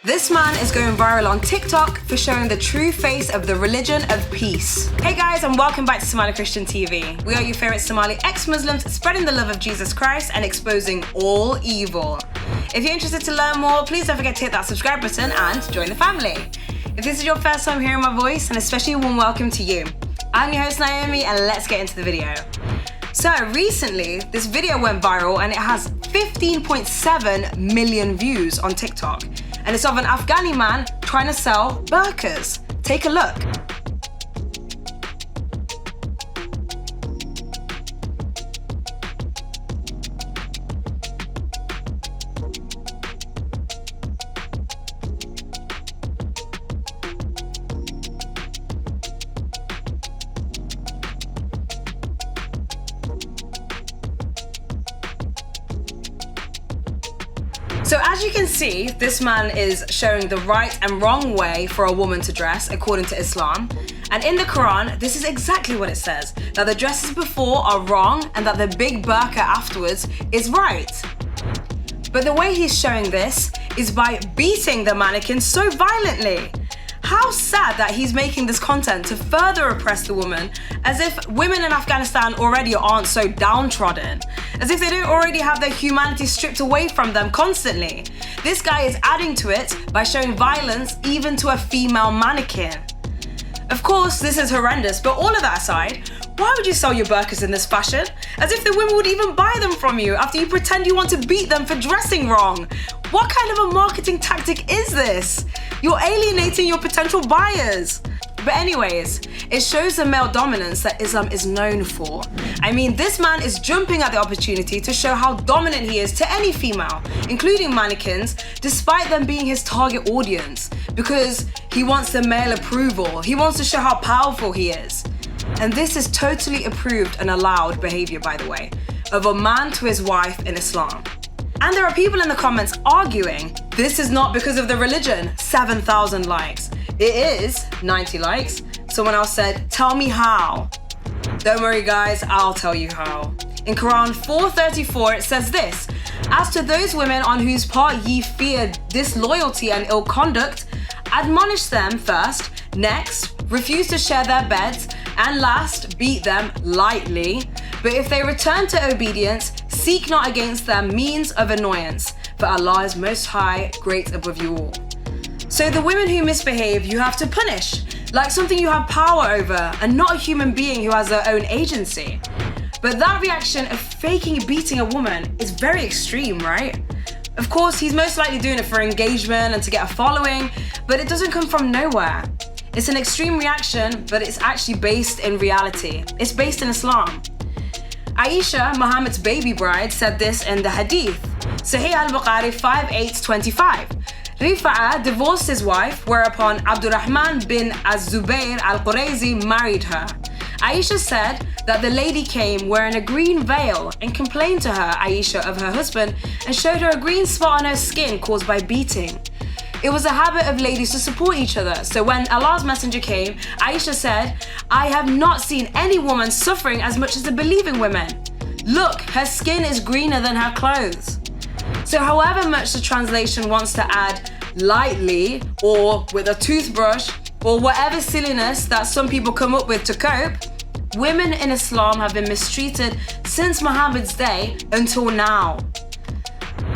This man is going viral on TikTok for showing the true face of the religion of peace. Hey guys, and welcome back to Somali Christian TV. We are your favorite Somali Ex Muslims, spreading the love of Jesus Christ and exposing all evil. If you're interested to learn more, please don't forget to hit that subscribe button and join the family. If this is your first time hearing my voice, and especially a warm welcome to you. I'm your host Naomi, and let's get into the video. So recently, this video went viral and it has 15.7 million views on TikTok. And it's of an Afghani man trying to sell burqas. Take a look. So as you can see, this man is showing the right and wrong way for a woman to dress according to Islam. And in the Quran, this is exactly what it says, that the dresses before are wrong and that the big burqa afterwards is right. But the way he's showing this is by beating the mannequin so violently. How sad that he's making this content to further oppress the woman, as if women in Afghanistan already aren't so downtrodden, as if they don't already have their humanity stripped away from them constantly. This guy is adding to it by showing violence even to a female mannequin. Of course, this is horrendous, but all of that aside, why would you sell your burqas in this fashion? As if the women would even buy them from you after you pretend you want to beat them for dressing wrong. What kind of a marketing tactic is this? You're alienating your potential buyers. But anyways, it shows the male dominance that Islam is known for. I mean, this man is jumping at the opportunity to show how dominant he is to any female, including mannequins, despite them being his target audience, because he wants the male approval. He wants to show how powerful he is. And this is totally approved and allowed behavior, by the way, of a man to his wife in Islam. And there are people in the comments arguing this is not because of the religion. 7,000 likes. It is 90 likes. Someone else said, tell me how. Don't worry guys, I'll tell you how. In Quran 4:34 it says this, as to those women on whose part ye fear disloyalty and ill conduct, admonish them first, next, refuse to share their beds, and last, beat them lightly. But if they return to obedience, seek not against them means of annoyance, for Allah is most high, great above you all. So the women who misbehave, you have to punish, like something you have power over, and not a human being who has their own agency. But that reaction of faking beating a woman is very extreme, right? Of course, he's most likely doing it for engagement and to get a following, but it doesn't come from nowhere. It's an extreme reaction, but it's actually based in reality. It's based in Islam. Aisha, Muhammad's baby bride, said this in the hadith, Sahih al-Bukhari 5825. Rifa'a divorced his wife, whereupon Abdurrahman bin Az-Zubayr al-Qurayzi married her. Aisha said that the lady came wearing a green veil and complained to her, Aisha, of her husband and showed her a green spot on her skin caused by beating. It was a habit of ladies to support each other, so when Allah's messenger came, Aisha said, I have not seen any woman suffering as much as the believing women. Look, her skin is greener than her clothes. So however much the translation wants to add lightly or with a toothbrush or whatever silliness that some people come up with to cope, women in Islam have been mistreated since Muhammad's day until now.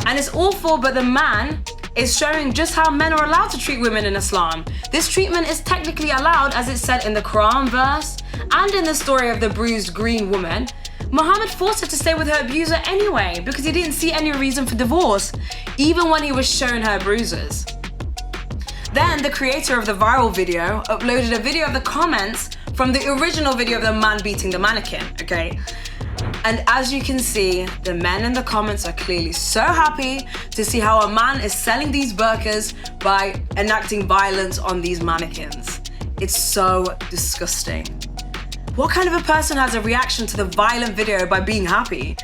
And it's awful, but the man is showing just how men are allowed to treat women in Islam. This treatment is technically allowed, as it's said in the Quran verse and in the story of the bruised green woman. Muhammad forced her to stay with her abuser anyway because he didn't see any reason for divorce, even when he was showing her bruises. Then the creator of the viral video uploaded a video of the comments from the original video of the man beating the mannequin, okay? And as you can see, the men in the comments are clearly so happy to see how a man is selling these burqas by enacting violence on these mannequins. It's so disgusting. What kind of a person has a reaction to the violent video by being happy?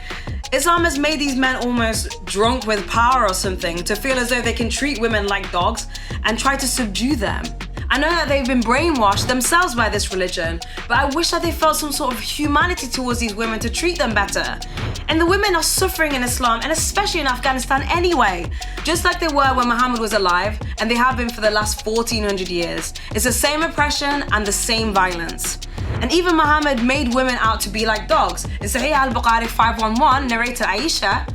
Islam has made these men almost drunk with power or something to feel as though they can treat women like dogs and try to subdue them. I know that they've been brainwashed themselves by this religion, but I wish that they felt some sort of humanity towards these women to treat them better. And the women are suffering in Islam, and especially in Afghanistan anyway. Just like they were when Muhammad was alive, and they have been for the last 1400 years. It's the same oppression and the same violence. And even Muhammad made women out to be like dogs. In Sahih al-Bukhari 511, narrated Aisha,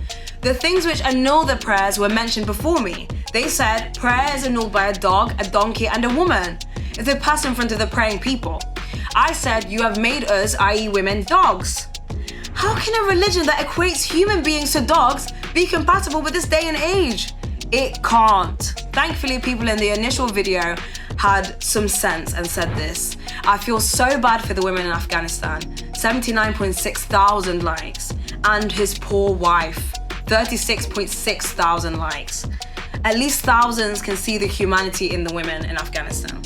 the things which annul the prayers were mentioned before me. They said, prayer is annulled by a dog, a donkey, and a woman, if they pass in front of the praying people. I said, you have made us, i.e. women, dogs. How can a religion that equates human beings to dogs be compatible with this day and age? It can't. Thankfully, people in the initial video had some sense and said this. I feel so bad for the women in Afghanistan. 79.6 thousand likes. And his poor wife. 36.6 thousand likes. At least thousands can see the humanity in the women in Afghanistan.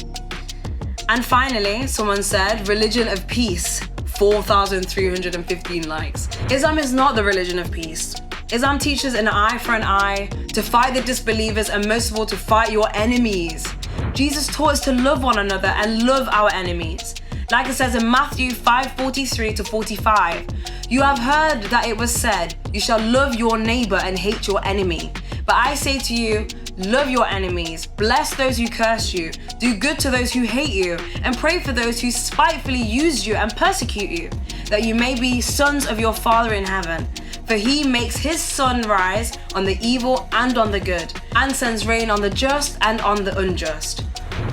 And finally, someone said, religion of peace. 4,315 likes. Islam is not the religion of peace. Islam teaches an eye for an eye, to fight the disbelievers, and most of all, to fight your enemies. Jesus taught us to love one another and love our enemies. Like it says in Matthew 5:43-45, you have heard that it was said, you shall love your neighbor and hate your enemy. But I say to you, love your enemies, bless those who curse you, do good to those who hate you, and pray for those who spitefully use you and persecute you, that you may be sons of your Father in heaven. For he makes his sun rise on the evil and on the good, and sends rain on the just and on the unjust.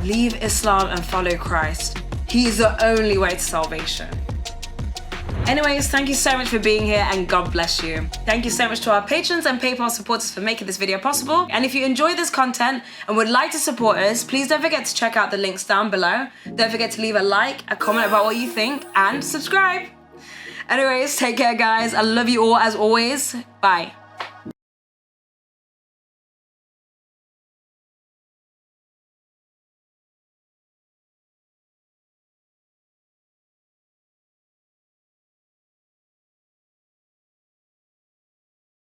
Leave Islam and follow Christ. He is the only way to salvation. Anyways, thank you so much for being here, and God bless you. Thank you so much to our patrons and PayPal supporters for making this video possible. And if you enjoy this content and would like to support us, please don't forget to check out the links down below. Don't forget to leave a like, a comment about what you think, and subscribe. Anyways, take care guys. I love you all as always. Bye.